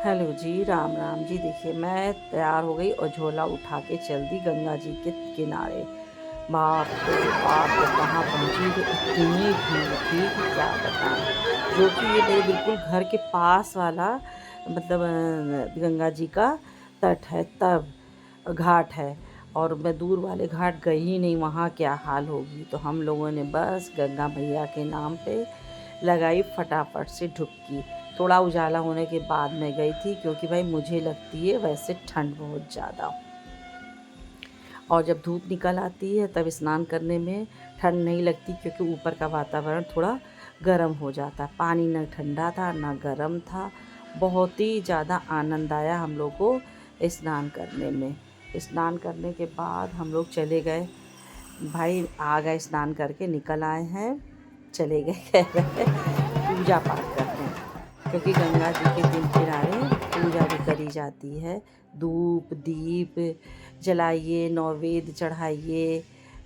Hello जी, राम राम जी। देखिए मैं तैयार हो गई और झोला उठा के चल दी गंगा जी के किनारे। बाप रे बाप! जब वहाँ पहुँची तो इतनी भीड़ थी कि क्या बताएँ। जो कि ये मेरे बिल्कुल घर के पास वाला मतलब गंगा जी का तट है, तब घाट है। और मैं दूर वाले घाट गई ही नहीं, वहाँ क्या हाल होगी। तो हम लोगों ने बस गंगा मैया के नाम पे लगाई फटाफट से डुबकी। थोड़ा उजाला होने के बाद मैं गई थी, क्योंकि भाई मुझे लगती है वैसे ठंड बहुत ज़्यादा, और जब धूप निकल आती है तब स्नान करने में ठंड नहीं लगती, क्योंकि ऊपर का वातावरण थोड़ा गर्म हो जाता है। पानी न ठंडा था न गर्म था। बहुत ही ज़्यादा आनंद आया हम लोग को स्नान करने में। स्नान करने के बाद हम लोग चले गए, भाई आ गए स्नान करके निकल आए हैं, चले गए कह रहे पूजा पाठ करने, क्योंकि गंगा जी के किनारे पूजा भी करी जाती है। धूप दीप जलाइए, नौवेद्य चढ़ाइए,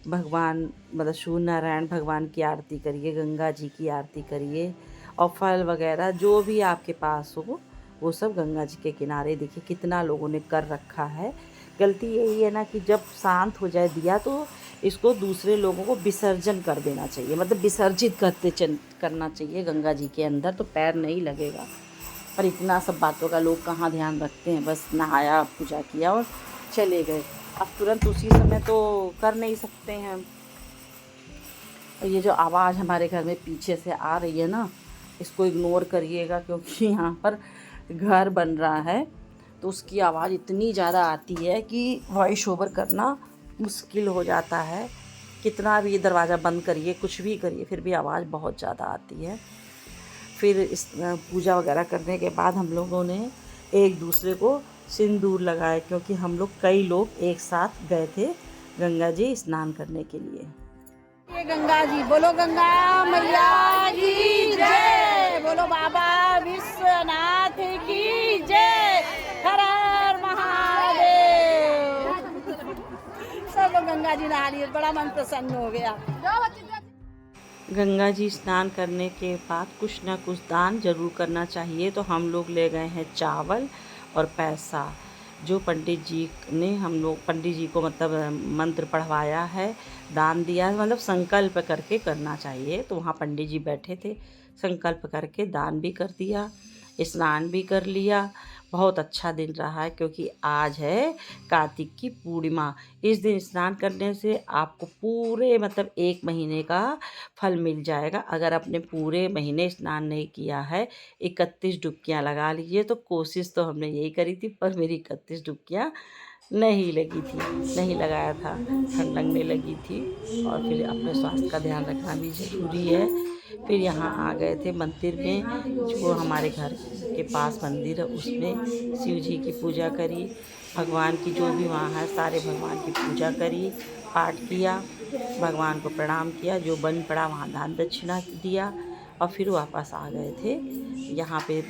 भगवान मतलब सूर्य नारायण भगवान की आरती करिए, गंगा जी की आरती करिए, और फल वगैरह जो भी आपके पास हो वो सब गंगा जी के किनारे। देखिए कितना लोगों ने कर रखा है। गलती यही है ना कि जब शांत हो जाए दिया तो इसको दूसरे लोगों को विसर्जन कर देना चाहिए, मतलब विसर्जित करना चाहिए गंगा जी के अंदर, तो पैर नहीं लगेगा। पर इतना सब बातों का लोग कहाँ ध्यान रखते हैं। बस नहाया, पूजा किया और चले गए। अब तुरंत उसी समय तो कर नहीं सकते हैं। और ये जो आवाज़ हमारे घर में पीछे से आ रही है ना, इसको इग्नोर करिएगा, क्योंकि यहाँ पर घर बन रहा है, तो उसकी आवाज़ इतनी ज़्यादा आती है कि वॉइस ओवर करना मुश्किल हो जाता है। कितना भी दरवाज़ा बंद करिए, कुछ भी करिए, फिर भी आवाज़ बहुत ज़्यादा आती है। फिर इस पूजा वगैरह करने के बाद हम लोगों ने एक दूसरे को सिंदूर लगाया, क्योंकि हम लोग कई लोग एक साथ गए थे गंगा जी स्नान करने के लिए। ये गंगा जी, बोलो गंगा मैया की जय, बोलो बाबा विश्वनाथ की जय, हर हर महादेव। सब लोग गंगा जी नहा लिए, बड़ा मन प्रसन्न हो गया। गंगा जी स्नान करने के बाद कुछ ना कुछ दान जरूर करना चाहिए, तो हम लोग ले गए हैं चावल और पैसा, जो पंडित जी ने हम लोग पंडित जी को मतलब मंत्र पढ़वाया है, दान दिया है। मतलब संकल्प करके करना चाहिए, तो वहाँ पंडित जी बैठे थे, संकल्प करके दान भी कर दिया, स्नान भी कर लिया। बहुत अच्छा दिन रहा है, क्योंकि आज है कार्तिक की पूर्णिमा। इस दिन स्नान करने से आपको पूरे मतलब 1 महीने का फल मिल जाएगा। अगर आपने पूरे महीने स्नान नहीं किया है, 31 डुबकियाँ लगा लीजिए। तो कोशिश तो हमने यही करी थी, पर मेरी 31 डुबकियाँ नहीं लगी थी, नहीं लगाया था, ठंड लगने लगी थी। और फिर अपने स्वास्थ्य का ध्यान रखना भी ज़रूरी है। फिर यहाँ आ गए थे मंदिर में, जो हमारे घर के पास मंदिर है, उसमें शिव जी की पूजा करी, भगवान की जो भी वहाँ है सारे भगवान की पूजा करी, पाठ किया, भगवान को प्रणाम किया, जो बन पड़ा वहाँ दान दक्षिणा दिया, और फिर वापस आ गए थे। यहाँ पे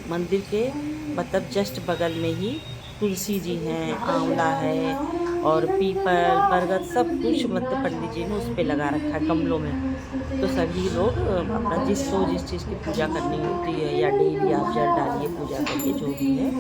मंदिर के मतलब जस्ट बगल में ही तुलसी जी हैं, आंवला है, और पीपल बरगद सब कुछ मतलब पंडित जी ने उस पे लगा रखा है गमलों में। तो सभी लोग अपना जिसको जिस चीज़ की पूजा करनी होती है, या डेली आप जल डालिए, पूजा करिए, जो भी है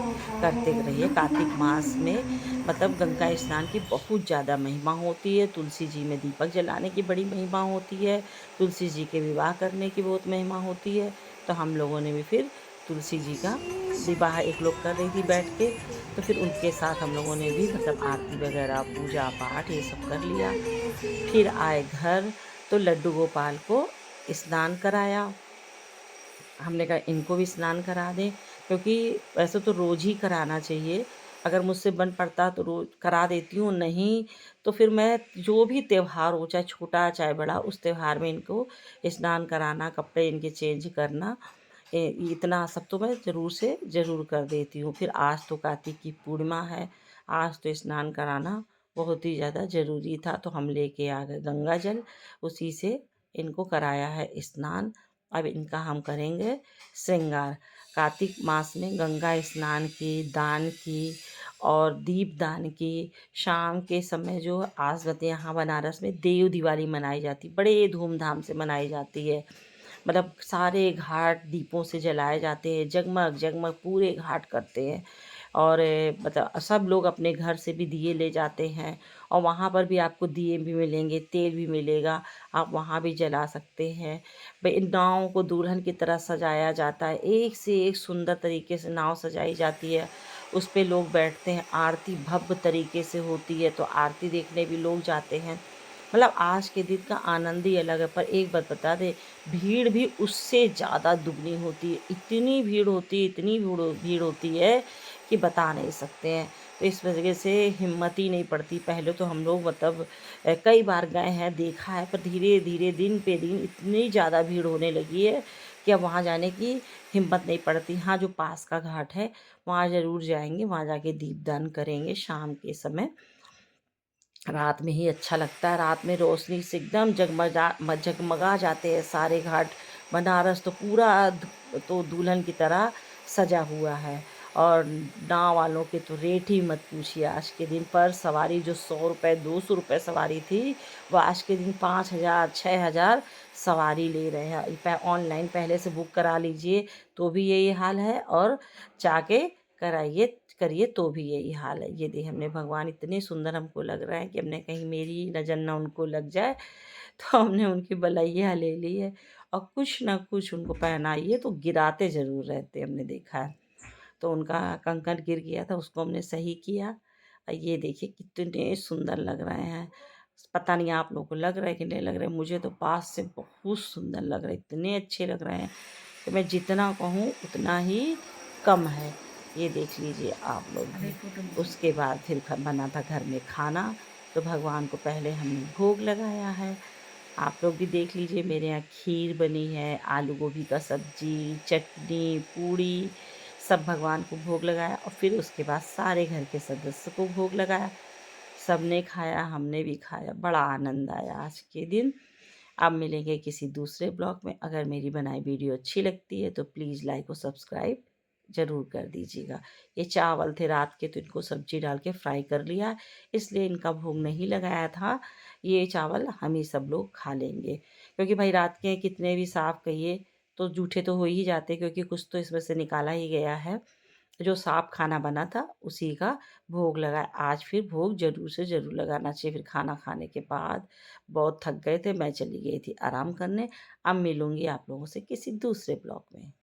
करते रहिए। कार्तिक मास में मतलब गंगा स्नान की बहुत ज़्यादा महिमा होती है। तुलसी जी में दीपक जलाने की बड़ी महिमा होती है, तुलसी जी के विवाह करने की बहुत महिमा होती है। तो हम लोगों ने भी फिर तुलसी जी का विवाह एक लोग कर रही थी बैठ के, तो फिर उनके साथ हम लोगों ने भी मतलब आरती वगैरह पूजा पाठ ये सब कर लिया। फिर आए घर, तो लड्डू गोपाल को स्नान कराया। हमने कहा इनको भी स्नान करा दें, क्योंकि वैसे तो रोज़ ही कराना चाहिए। अगर मुझसे बन पड़ता तो रोज़ करा देती हूँ, नहीं तो फिर मैं जो भी त्योहार हो, चाहे छोटा चाहे बड़ा, उस त्योहार में इनको स्नान कराना, कपड़े इनके चेंज करना, इतना सब तो मैं ज़रूर से ज़रूर कर देती हूँ। फिर आज तो कार्तिक की पूर्णिमा है, आज तो स्नान कराना बहुत ही ज़्यादा ज़रूरी था, तो हम लेके आ गए गंगा जल, उसी से इनको कराया है स्नान। अब इनका हम करेंगे श्रृंगार। कार्तिक मास में गंगा स्नान की, दान की और दीप दान की, शाम के समय जो आज बताते यहाँ बनारस में देव दिवाली मनाई जाती, बड़े धूमधाम से मनाई जाती है। मतलब सारे घाट दीपों से जलाए जाते हैं, जगमग जगमग पूरे घाट करते हैं। और मतलब सब लोग अपने घर से भी दिए ले जाते हैं, और वहाँ पर भी आपको दिए भी मिलेंगे, तेल भी मिलेगा, आप वहाँ भी जला सकते हैं। भाई नाव को दुल्हन की तरह सजाया जाता है, एक से एक सुंदर तरीके से नाव सजाई जाती है, उस पे लोग बैठते हैं, आरती भव्य तरीके से होती है, तो आरती देखने भी लोग जाते हैं। मतलब आज के दिन का आनंद ही अलग है। पर एक बात बता दें, भीड़ भी उससे ज़्यादा दुगनी होती है, इतनी भीड़ होती है, इतनी भीड़ होती है कि बता नहीं सकते हैं। तो इस वजह से हिम्मत ही नहीं पड़ती। पहले तो हम लोग मतलब कई बार गए हैं, देखा है, पर धीरे धीरे दिन पे दिन इतनी ज़्यादा भीड़ होने लगी है कि अब वहाँ जाने की हिम्मत नहीं पड़ती। हाँ, जो पास का घाट है वहाँ ज़रूर जाएंगे, वहाँ जाके दीपदान करेंगे शाम के समय। रात में ही अच्छा लगता है, रात में रोशनी से एकदम जगमगा जाते हैं सारे घाट। बनारस तो पूरा तो दुल्हन की तरह सजा हुआ है। और नाव वालों के तो रेट ही मत पूछिए। आज के दिन पर सवारी जो 100 रुपये 200 रुपये सवारी थी, वो आज के दिन 5,000 6,000 सवारी ले रहे हैं। ऑनलाइन पहले से बुक करा लीजिए तो भी यही हाल है, और जाके कराइए करिए तो भी यही हाल है। ये देखिए हमने भगवान इतने सुंदर हमको लग रहा है कि हमने कहीं मेरी नज़र ना उनको लग जाए, तो हमने उनकी बलैया ले ली है, और कुछ ना कुछ उनको पहनाइए तो गिराते ज़रूर रहते, हमने देखा है। तो उनका कंकण गिर गया था, उसको हमने सही किया। ये देखिए कितने सुंदर लग रहे हैं। पता नहीं आप लोगों को लग रहा है कि नहीं लग रहा है, मुझे तो पास से बहुत सुंदर लग रहा है, इतने अच्छे लग रहे हैं कि मैं जितना कहूँ उतना ही कम है। ये देख लीजिए आप लोग भी। उसके बाद फिर बना था घर में खाना, तो भगवान को पहले हमने भोग लगाया है। आप लोग भी देख लीजिए, मेरे यहाँ खीर बनी है, आलू गोभी का सब्जी, चटनी, पूड़ी, सब भगवान को भोग लगाया, और फिर उसके बाद सारे घर के सदस्य को भोग लगाया। सबने खाया, हमने भी खाया, बड़ा आनंद आया आज के दिन। अब मिलेंगे किसी दूसरे ब्लॉग में। अगर मेरी बनाई वीडियो अच्छी लगती है तो प्लीज़ लाइक और सब्सक्राइब ज़रूर कर दीजिएगा। ये चावल थे रात के, तो इनको सब्जी डाल के फ्राई कर लिया, इसलिए इनका भोग नहीं लगाया था। ये चावल हम ही सब लोग खा लेंगे, क्योंकि भाई रात के कितने भी साफ कहिए तो जूठे तो हो ही जाते, क्योंकि कुछ तो इसमें से निकाला ही गया है। जो साफ खाना बना था उसी का भोग लगा। आज फिर भोग ज़रूर से ज़रूर लगाना चाहिए। फिर खाना खाने के बाद बहुत थक गए थे, मैं चली गई थी आराम करने। अब मिलूँगी आप लोगों से किसी दूसरे ब्लॉग में।